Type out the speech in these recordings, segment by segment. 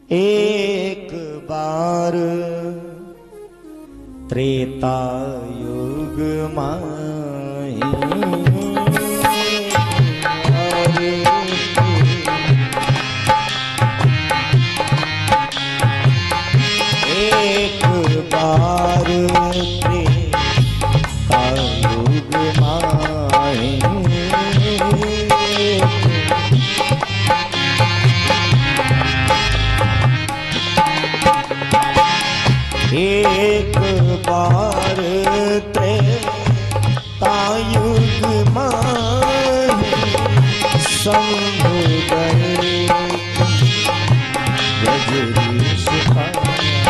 एक बार त्रेता युग माही एक बार त्रेता युग माही एक बार त्रेता युग माही शंभु गए गजरीश पाए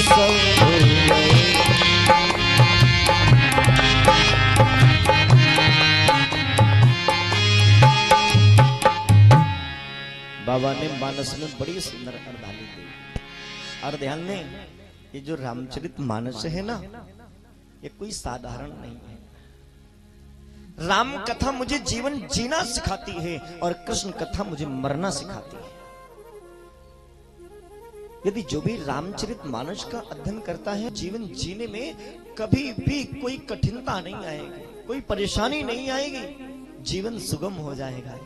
शंभु गए। बाबा ने मानस में बड़ी सुंदर अर्धाली दी। और ध्यान दें, ये जो रामचरित मानस है ना, ये कोई साधारण नहीं है। राम कथा मुझे जीवन जीना सिखाती है और कृष्ण कथा मुझे मरना सिखाती है। यदि जो भी रामचरित मानस का अध्ययन करता है, जीवन जीने में कभी भी कोई कठिनता नहीं आएगी, कोई परेशानी नहीं आएगी, जीवन सुगम हो जाएगा।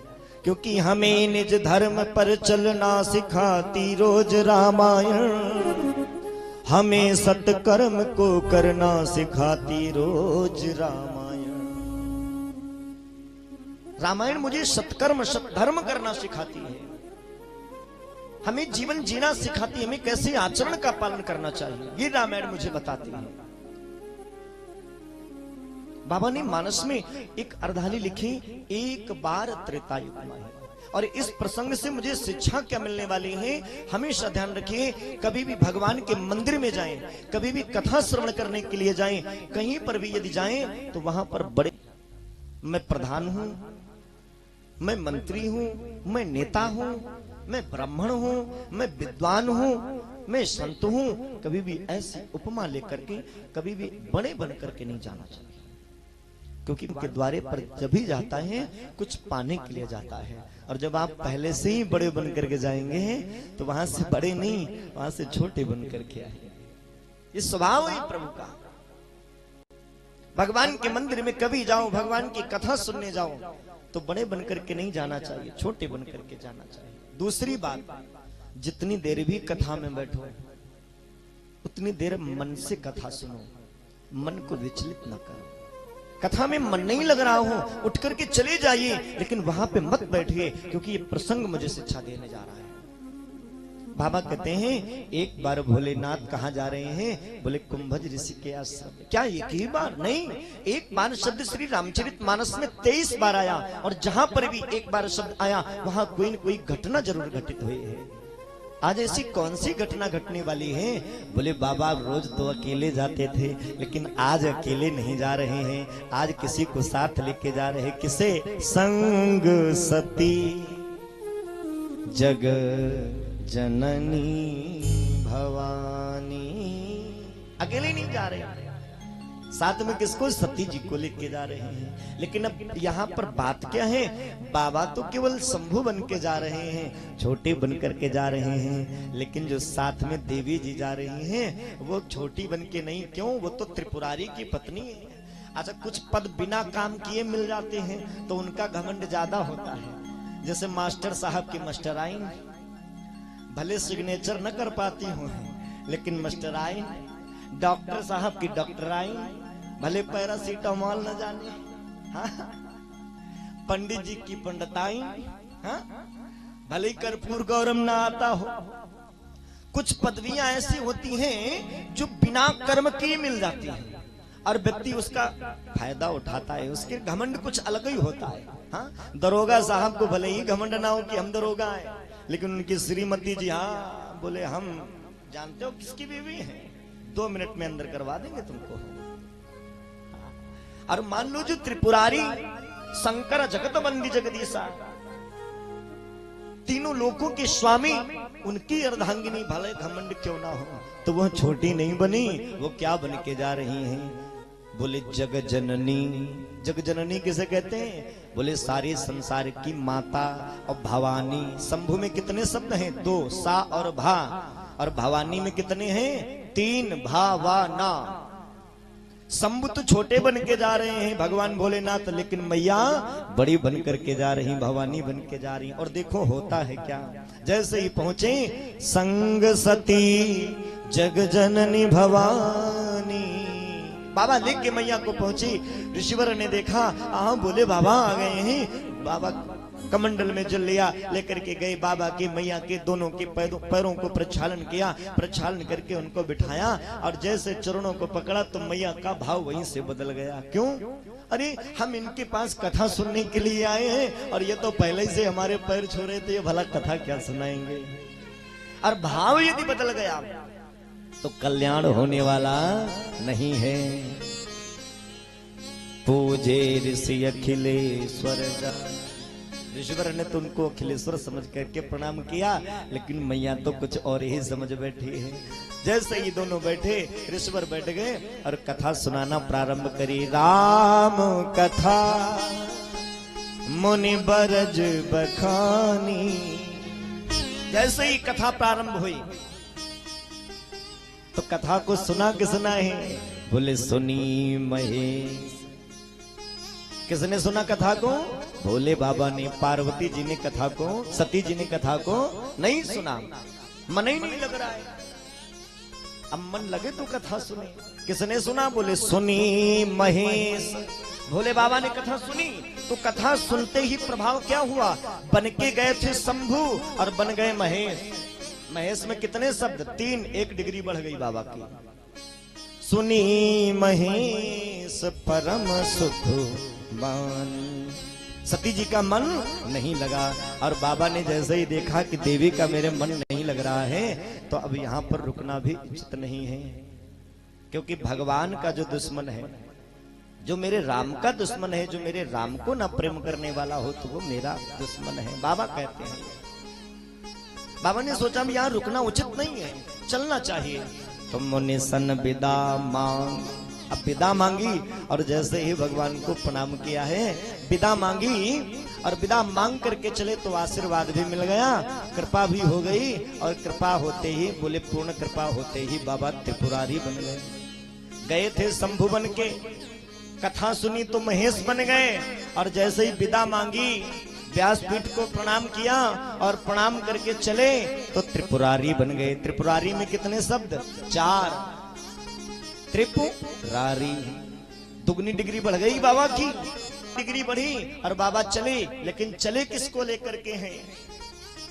क्योंकि हमें निज धर्म पर चलना सिखाती रोज रामायण, हमें सत्कर्म को करना सिखाती रोज रामायण। रामायण मुझे सत्कर्म सत्धर्म करना सिखाती है, हमें जीवन जीना सिखाती है, हमें कैसे आचरण का पालन करना चाहिए, ये रामायण मुझे बताती है। बाबा ने मानस में एक अर्धाली लिखी, एक बार त्रेता युग माही। और इस प्रसंग से मुझे शिक्षा क्या मिलने वाली है, हमेशा ध्यान रखिए। कभी भी भगवान के मंदिर में जाएं, कभी भी कथा श्रवण करने के लिए जाएं, कहीं पर भी यदि जाएं तो वहां पर बड़े, मैं प्रधान हूं, मैं मंत्री हूं, मैं नेता हूं, मैं ब्राह्मण हूं, मैं विद्वान हूं, मैं संत हूं, कभी भी ऐसी उपमा लेकर के कभी भी बड़े बन करके नहीं जाना चाहिए। क्योंकि उनके द्वारे पर जब भी जाता है कुछ पाने के लिए जाता है, और जब आप पहले से ही बड़े बन करके जाएंगे तो वहां से बड़े नहीं, वहां से छोटे बन करके आएंगे। ये स्वभाव है प्रभु का। भगवान के मंदिर में कभी जाओ, भगवान की कथा सुनने जाओ तो बड़े बन करके नहीं जाना चाहिए, छोटे बन करके जाना चाहिए। दूसरी बात, जितनी देर भी कथा में बैठो उतनी देर मन से कथा सुनो, मन को विचलित न करो। कथा में मन नहीं लग रहा हो उठ करके चले जाइए, लेकिन वहां पे मत बैठिए, क्योंकि ये प्रसंग मुझे शिक्षा देने जा रहा है। बाबा कहते हैं, एक बार भोलेनाथ कहाँ जा रहे हैं, बोले कुंभज ऋषि के आश्रम। क्या एक ही बार? नहीं, एक बार शब्द श्री रामचरित मानस में 23 बार आया, और जहां पर भी एक बार शब्द आया वहां कोई न कोई घटना जरूर घटित हुई है। आज ऐसी कौन सी घटना घटने वाली है? बोले बाबा रोज तो अकेले जाते थे, लेकिन आज अकेले नहीं जा रहे हैं, आज किसी को साथ लेके जा रहे हैं। किसे? संग सती जग जननी भवानी। अकेले नहीं जा रहे, साथ में किसको? सती जी को लेके जा रहे हैं। लेकिन अब यहाँ पर बात क्या है, बाबा तो केवल शंभु बन के जा रहे हैं, छोटे बन करके जा रहे हैं, लेकिन जो साथ में देवी जी जा रही हैं वो छोटी बन के नहीं। क्यों? वो तो त्रिपुरारी की पत्नी है। अच्छा, कुछ पद बिना काम किए मिल जाते हैं तो उनका घमंड ज्यादा होता है। जैसे मास्टर साहब की मास्टराइन, भले सिग्नेचर न कर पाती हूँ लेकिन मास्टराइन, डॉक्टर साहब की डॉक्टराइन, भले पैरासीटामोल न जाने, हाँ? पंडित जी की पंडिताइन, हाँ? भले कर्पूर गौरम ना आता हो। कुछ पदवियां ऐसी होती हैं जो बिना कर्म के मिल जाती हैं और व्यक्ति उसका फायदा उठाता है, उसके घमंड कुछ अलग ही होता है। हाँ? दरोगा साहब को भले ही घमंड ना हो कि हम दरोगा है, लेकिन उनकी श्रीमती जी, हाँ बोले हम जानते हो किसकी बीवी है, 2 मिनट में अंदर करवा देंगे तुमको। और मान लो जो त्रिपुरारी शंकर जगत बंदी जगदीशा, तीनों लोकों के स्वामी, उनकी अर्धांगिनी भले घमंड क्यों ना हो तो वह छोटी नहीं बनी, वो क्या बन के जा रही हैं? बोले जग जननी। जग जननी किसे कहते हैं? बोले सारे संसार की माता। और भवानी, शंभु में कितने शब्द हैं? 2, सा और भा। और भवानी में कितने हैं? 3, भा वा ना। शंभु तो छोटे बन के जा रहे हैं भगवान भोलेनाथ, लेकिन मैया बड़ी बन करके जा रही, भवानी बन के जा रही। और देखो होता है क्या, जैसे ही पहुंचे संग सती जग जननी भवानी, बाबा लेके मैया को पहुंची। ऋषिवर ने देखा, बोले बाबा आ गए हैं। बाबा कमंडल में जल लिया, लेकर के गए बाबा के मैया के दोनों के पैरों को प्रक्षालन किया, प्रक्षालन करके उनको बिठाया और जैसे चरणों को पकड़ा तो मैया का भाव वहीं से बदल गया। क्यों? अरे हम इनके पास कथा सुनने के लिए आए हैं और ये तो पहले से हमारे पैर छू रहे थे, ये भला कथा क्या सुनाएंगे। और भाव यदि बदल गया तो कल्याण होने वाला नहीं है। पूजे ऋषि अखिलेश्वर ऋषिवर ने तो उनको अखिलेश्वर समझ करके प्रणाम किया, लेकिन मैया तो कुछ और ही समझ बैठी है। जैसे ही दोनों बैठे, ऋषिवर बैठ गए और कथा सुनाना प्रारंभ करी। राम कथा मुनि बरज बखानी। जैसे ही कथा प्रारंभ हुई तो कथा को सुना किसना है? बोले सुनी महेश। किसने सुना कथा को? भोले बाबा ने। पार्वती जी ने कथा को, सती जी ने कथा को नहीं सुना, मन ही नहीं लग रहा है। अब मन लगे तो कथा सुने। किसने सुना? बोले सुनी महेश। भोले बाबा ने कथा सुनी तो कथा सुनते ही प्रभाव क्या हुआ? बन के गए थे शंभु और बन गए महेश। महेश में कितने शब्द? 3, 1 डिग्री बढ़ गई बाबा की। सुनी महेश परम सुख मान। सती जी का मन नहीं लगा और बाबा ने जैसे ही देखा कि देवी का मेरे मन नहीं लग रहा है तो अब यहाँ पर रुकना भी उचित नहीं है, क्योंकि भगवान का जो दुश्मन है, जो मेरे राम का दुश्मन है, जो मेरे राम को ना प्रेम करने वाला हो तो वो मेरा दुश्मन है, बाबा कहते हैं। बाबा ने सोचा अब यहाँ रुकना उचित नहीं है, चलना चाहिए। तो मुनि सन विदा मांग। अब विदा मांगी और जैसे ही भगवान को प्रणाम किया है, विदा मांगी और विदा मांग करके चले तो आशीर्वाद भी मिल गया, कृपा भी हो गई। और कृपा होते ही, बोले पूर्ण कृपा होते ही बाबा त्रिपुरारी बन गए। गए थे शंभु बन के, कथा सुनी तो महेश बन गए और जैसे ही विदा मांगी, व्यासपीठ को प्रणाम किया और प्रणाम करके चले तो त्रिपुरारी बन गए। त्रिपुरारी में कितने शब्द? 4। त्रिपुरारी। दुगनी डिग्री बढ़ गई बाबा की, डिग्री बढ़ी और बाबा चले, लेकिन चले किसको लेकर के हैं?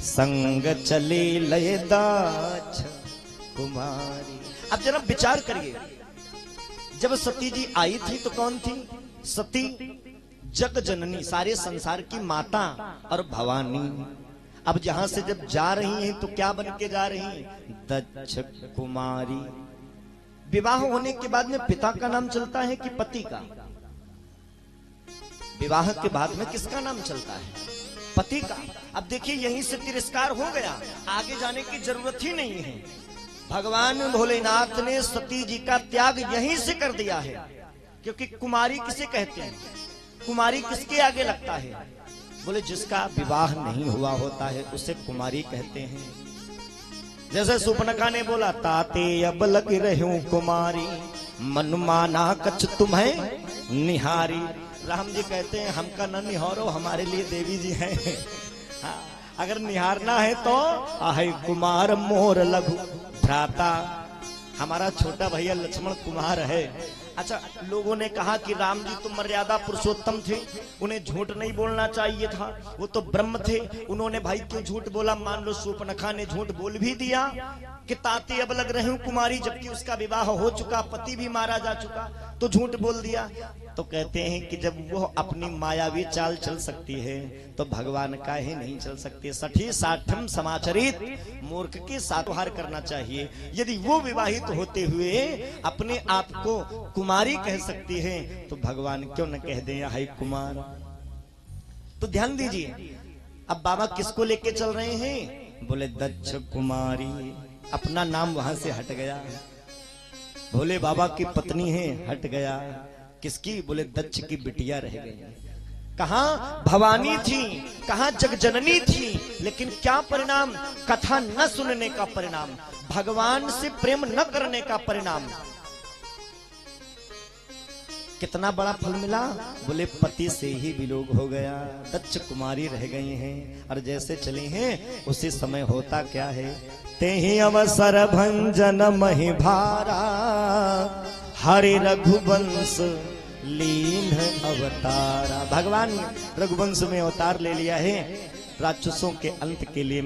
संग चले लय दाछ कुमारी। अब जरा विचार करिए, जब सती जी आई थी तो कौन थी? सती जग जननी, सारे संसार की माता और भवानी। अब जहां से जब जा रही हैं तो क्या बन के जा रही? दक्ष कुमारी। विवाह होने के बाद में पिता का नाम चलता है कि पति का? विवाह के बाद में किसका नाम चलता है? पति का। अब देखिए यहीं से तिरस्कार हो गया, आगे जाने की जरूरत ही नहीं है। भगवान भोलेनाथ ने सती जी का त्याग यहीं से कर दिया है, क्योंकि कुमारी किसे कहते हैं? कुमारी किसके आगे लगता है? बोले जिसका विवाह नहीं हुआ होता है उसे कुमारी कहते हैं। जैसे सुपनखा ने बोला, ताते अब लग रहूं कुमारी, मन माना कछ तुम्हें निहारी। राम जी कहते हैं हमका न निहारो, हमारे लिए देवी जी हैं। हाँ, अगर निहारना है तो आहे कुमार मोर लघु भ्राता। हमारा छोटा भैया लक्ष्मण कुमार है। अच्छा, लोगों ने कहा कि राम जी तो मर्यादा पुरुषोत्तम थे, उन्हें झूठ नहीं बोलना चाहिए था, वो तो ब्रह्म थे, उन्होंने भाई क्यों झूठ बोला? मान लो शूर्पणखा ने झूठ बोल भी दिया कि ताते अब लग रही हूं कुमारी, जबकि उसका विवाह हो चुका, पति भी मारा जा चुका, तो झूठ बोल दिया। तो कहते हैं कि जब वो अपनी मायावी चाल चल सकती है तो भगवान का ही नहीं चल सकती। सठी साठम समाचरित, मूर्ख के साथ हार करना चाहिए। यदि वो विवाहित होते हुए अपने आप को कुमारी कह सकती है तो भगवान क्यों न कह दें हाय कुमार। तो ध्यान दीजिए, अब बाबा किसको लेके चल रहे हैं? बोले दक्ष कुमारी। अपना नाम वहां से हट गया, भोले बाबा की पत्नी है, हट गया। किसकी? बोले दक्ष की बिटिया रह गई। कहां भवानी थी, कहां जगजननी थी, लेकिन क्या परिणाम? कथा न सुनने का परिणाम, भगवान से प्रेम न करने का परिणाम। कितना बड़ा फल मिला? बोले पति से ही वियोग हो गया, दक्ष कुमारी रह गई हैं। और जैसे चली हैं उसी समय होता क्या है? ते ही अवसर भंजन मही भारा, हरे रघुवंश लीन अवतारा। भगवान रघुवंश में अवतार ले लिया है राक्षसों के अंत के लिए।